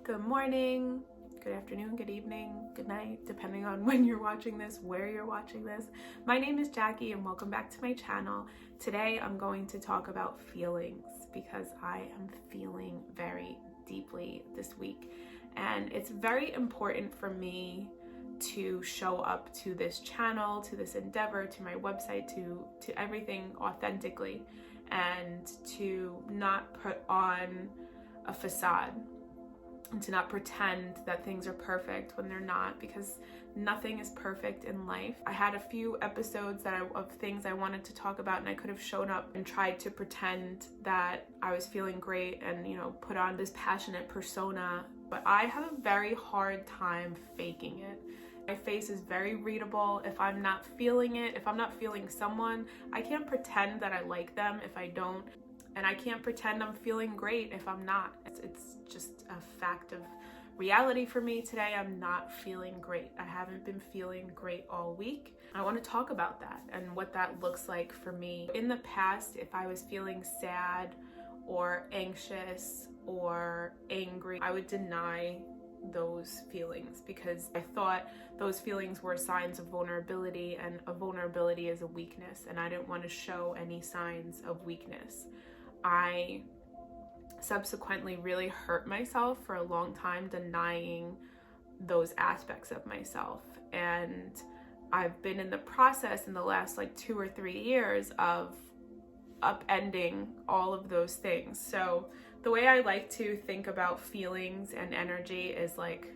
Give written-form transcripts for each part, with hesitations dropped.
Good morning, good afternoon, good evening, good night, depending on when you're watching this, where you're watching this. My name is Jackie and welcome back to my channel. Today I'm going to talk about feelings because I am feeling very deeply this week. And it's very important for me to show up to this channel, to this endeavor, to my website, to everything authentically, and to not put on a facade and to not pretend that things are perfect when they're not, because nothing is perfect in life. I had a few episodes of things I wanted to talk about, and I could have shown up and tried to pretend that I was feeling great and, put on this passionate persona, but I have a very hard time faking it. My face is very readable. If I'm not feeling it, if I'm not feeling someone, I can't pretend that I like them if I don't. And I can't pretend I'm feeling great if I'm not. It's just a fact of reality for me today. I'm not feeling great. I haven't been feeling great all week. I want to talk about that and what that looks like for me. In the past, if I was feeling sad or anxious or angry, I would deny those feelings because I thought those feelings were signs of vulnerability, and a vulnerability is a weakness, and I didn't want to show any signs of weakness. I subsequently really hurt myself for a long time denying those aspects of myself, and I've been in the process in the last 2 or 3 years of upending all of those things. So the way I like to think about feelings and energy is like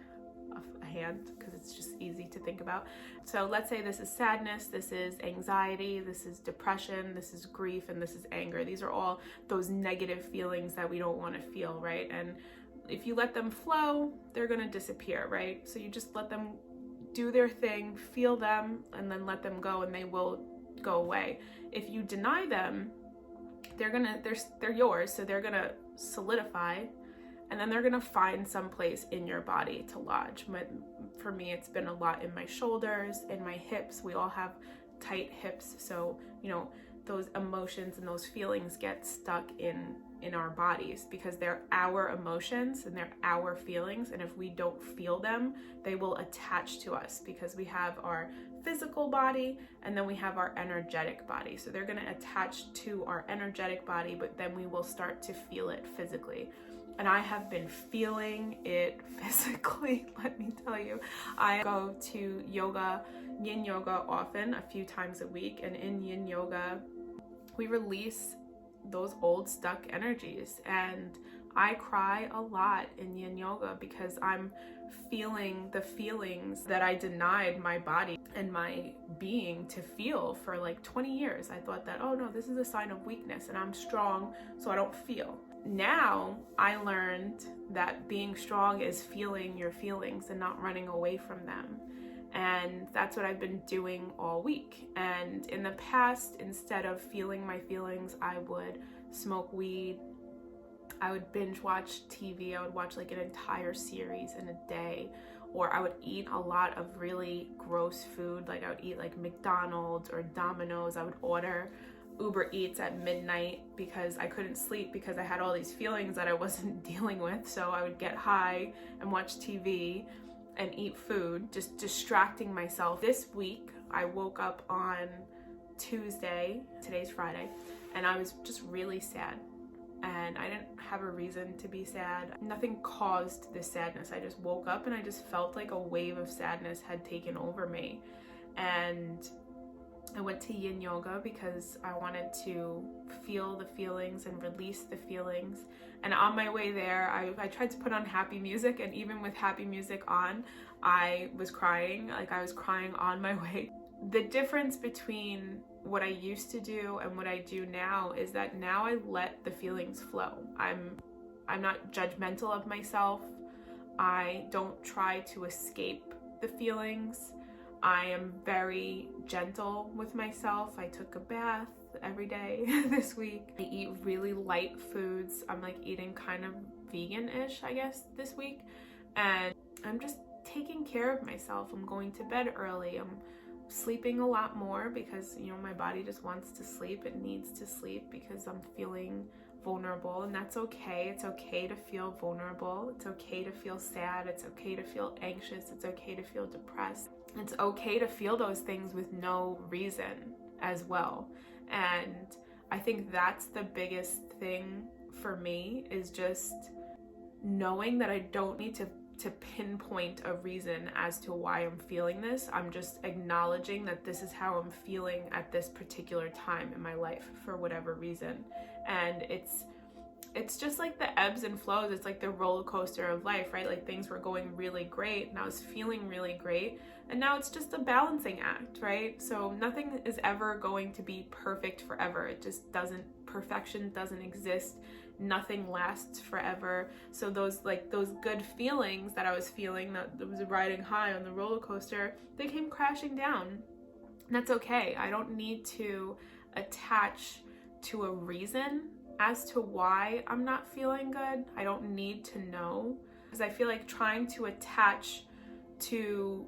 a hand, because it's just easy to think about. So let's say this is sadness, this is anxiety, this is depression, this is grief, and this is anger. These are all those negative feelings that we don't want to feel, right? And if you let them flow, they're going to disappear, right? So you just let them do their thing, feel them, and then let them go, and they will go away. If you deny them, they're yours, so they're gonna solidify, and then they're gonna find some place in your body to lodge. For me, it's been a lot in my shoulders, in my hips. We all have tight hips, so those emotions and those feelings get stuck in our bodies because they're our emotions and they're our feelings, and if we don't feel them, they will attach to us because we have our physical body and then we have our energetic body. So they're going to attach to our energetic body, but then we will start to feel it physically. And I have been feeling it physically, let me tell you. I go to yoga, yin yoga, often, a few times a week, and in yin yoga we release those old stuck energies, and I cry a lot in yin yoga because I'm feeling the feelings that I denied my body and my being to feel for 20 years. I thought that, oh no, this is a sign of weakness and I'm strong, so I don't feel. Now I learned that being strong is feeling your feelings and not running away from them. And that's what I've been doing all week. And in the past, instead of feeling my feelings, I would smoke weed, I would binge watch TV, I would watch an entire series in a day, or I would eat a lot of really gross food, I would eat McDonald's or Domino's. I would order Uber Eats at midnight because I couldn't sleep because I had all these feelings that I wasn't dealing with. So I would get high and watch TV and eat food, just distracting myself. This week, I woke up on Tuesday, today's Friday, and I was just really sad. And I didn't have a reason to be sad. Nothing caused this sadness. I just woke up and I just felt like a wave of sadness had taken over me. And I went to yin yoga because I wanted to feel the feelings and release the feelings. And on my way there, I tried to put on happy music, and even with happy music on, I was crying. I was crying on my way. The difference between what I used to do and what I do now is that now I let the feelings flow. I'm not judgmental of myself. I don't try to escape the feelings. I am very gentle with myself. I took a bath every day this week. I eat really light foods. I'm eating kind of vegan-ish, I guess, this week. And I'm just taking care of myself. I'm going to bed early. I'm sleeping a lot more because my body just wants to sleep. It needs to sleep because I'm feeling vulnerable, and that's okay. It's okay to feel vulnerable. It's okay to feel sad. It's okay to feel anxious. It's okay to feel depressed. It's okay to feel those things with no reason as well. And I think that's the biggest thing for me, is just knowing that I don't need to pinpoint a reason as to why I'm feeling this. I'm just acknowledging that this is how I'm feeling at this particular time in my life for whatever reason. And it's just like the ebbs and flows. It's like the roller coaster of life, right? Like things were going really great and I was feeling really great, and now it's just a balancing act, right? So nothing is ever going to be perfect forever. It just doesn't. Perfection doesn't exist. Nothing lasts forever. So those good feelings that I was feeling, that was riding high on the roller coaster, they came crashing down. And that's okay. I don't need to attach to a reason as to why I'm not feeling good. I don't need to know, because I feel like trying to attach to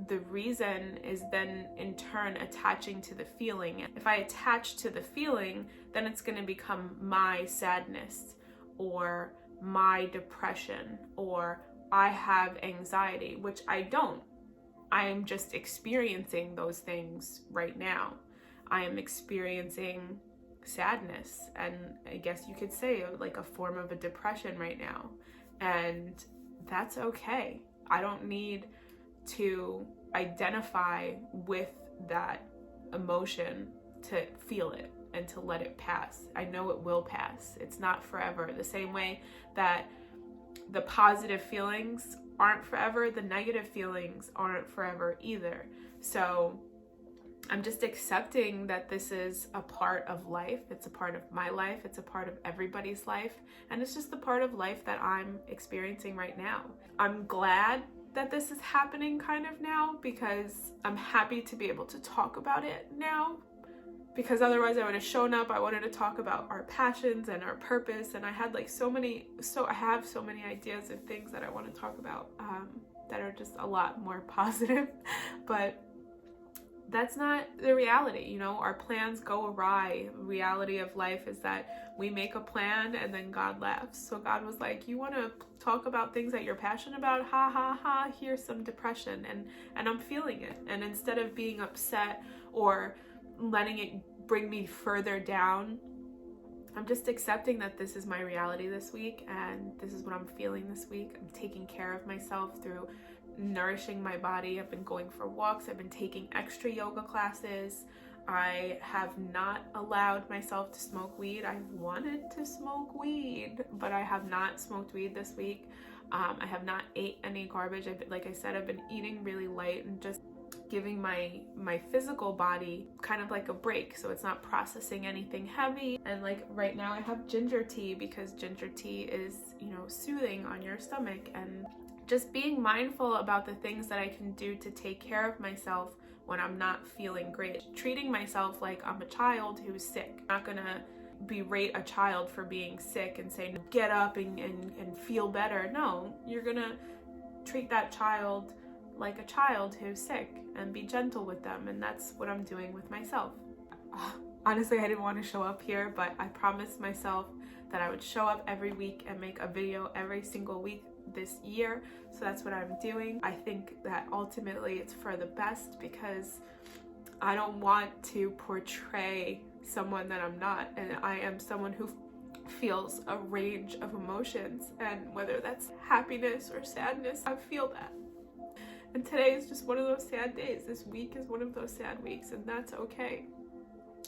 the reason is then in turn attaching to the feeling. If I attach to the feeling, then it's going to become my sadness or my depression, or I have anxiety, which I don't. I am just experiencing those things right now. I am experiencing sadness, and I guess you could say like a form of a depression right now, and that's okay. I don't need to identify with that emotion to feel it and to let it pass. I know it will pass. It's not forever. The same way that the positive feelings aren't forever, the negative feelings aren't forever either. So I'm just accepting that this is a part of life. It's a part of my life. It's a part of everybody's life. And it's just the part of life that I'm experiencing right now. I'm glad that this is happening kind of now, because I'm happy to be able to talk about it now, because otherwise I would have shown up. I wanted to talk about our passions and our purpose, and I had like I have so many ideas of things that I want to talk about that are just a lot more positive, but that's not the reality. You know, our plans go awry. The reality of life is that we make a plan and then God laughs. So God was like, you want to talk about things that you're passionate about? Ha ha ha, here's some depression, and I'm feeling it. And instead of being upset or letting it bring me further down, I'm just accepting that this is my reality this week, and this is what I'm feeling this week. I'm taking care of myself through nourishing my body. I've been going for walks. I've been taking extra yoga classes. I have not allowed myself to smoke weed. I've wanted to smoke weed, but I have not smoked weed this week. I have not ate any garbage. Like I said, I've been eating really light and just giving my physical body kind of like a break, so it's not processing anything heavy. And like right now I have ginger tea, because ginger tea is, you know, soothing on your stomach, and just being mindful about the things that I can do to take care of myself when I'm not feeling great. Treating myself like I'm a child who's sick. I'm not gonna berate a child for being sick and say, get up and feel better. No, you're gonna treat that child like a child who's sick and be gentle with them, and that's what I'm doing with myself. Honestly, I didn't want to show up here, but I promised myself that I would show up every week and make a video every single week this year, so that's what I'm doing. I think that ultimately it's for the best, because I don't want to portray someone that I'm not, and I am someone who feels a range of emotions, and whether that's happiness or sadness, I feel that. And today is just one of those sad days. This week is one of those sad weeks, and that's okay.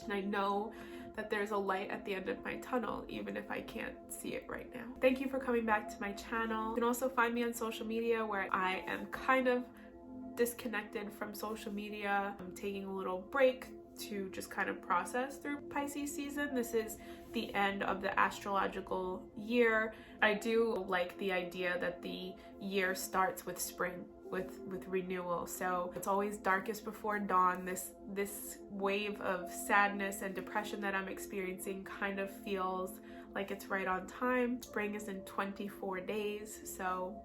And I know that there's a light at the end of my tunnel, even if I can't see it right now. Thank you for coming back to my channel. You can also find me on social media, where I am kind of disconnected from social media. I'm taking a little break to just kind of process through Pisces season. This is the end of the astrological year. I do like the idea that the year starts with spring, with renewal. So it's always darkest before dawn. This wave of sadness and depression that I'm experiencing kind of feels like it's right on time. Spring is in 24 days, so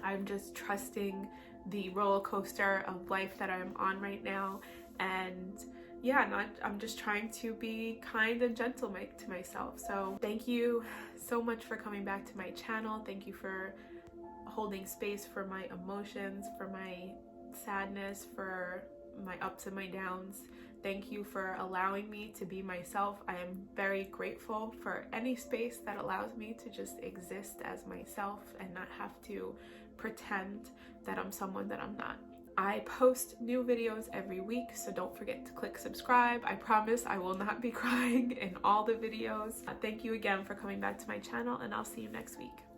I'm just trusting the roller coaster of life that I'm on right now. And I'm just trying to be kind and gentle to myself. So thank you so much for coming back to my channel. Thank you for holding space for my emotions, for my sadness, for my ups and my downs. Thank you for allowing me to be myself. I am very grateful for any space that allows me to just exist as myself and not have to pretend that I'm someone that I'm not. I post new videos every week, so don't forget to click subscribe. I promise I will not be crying in all the videos. Thank you again for coming back to my channel, and I'll see you next week.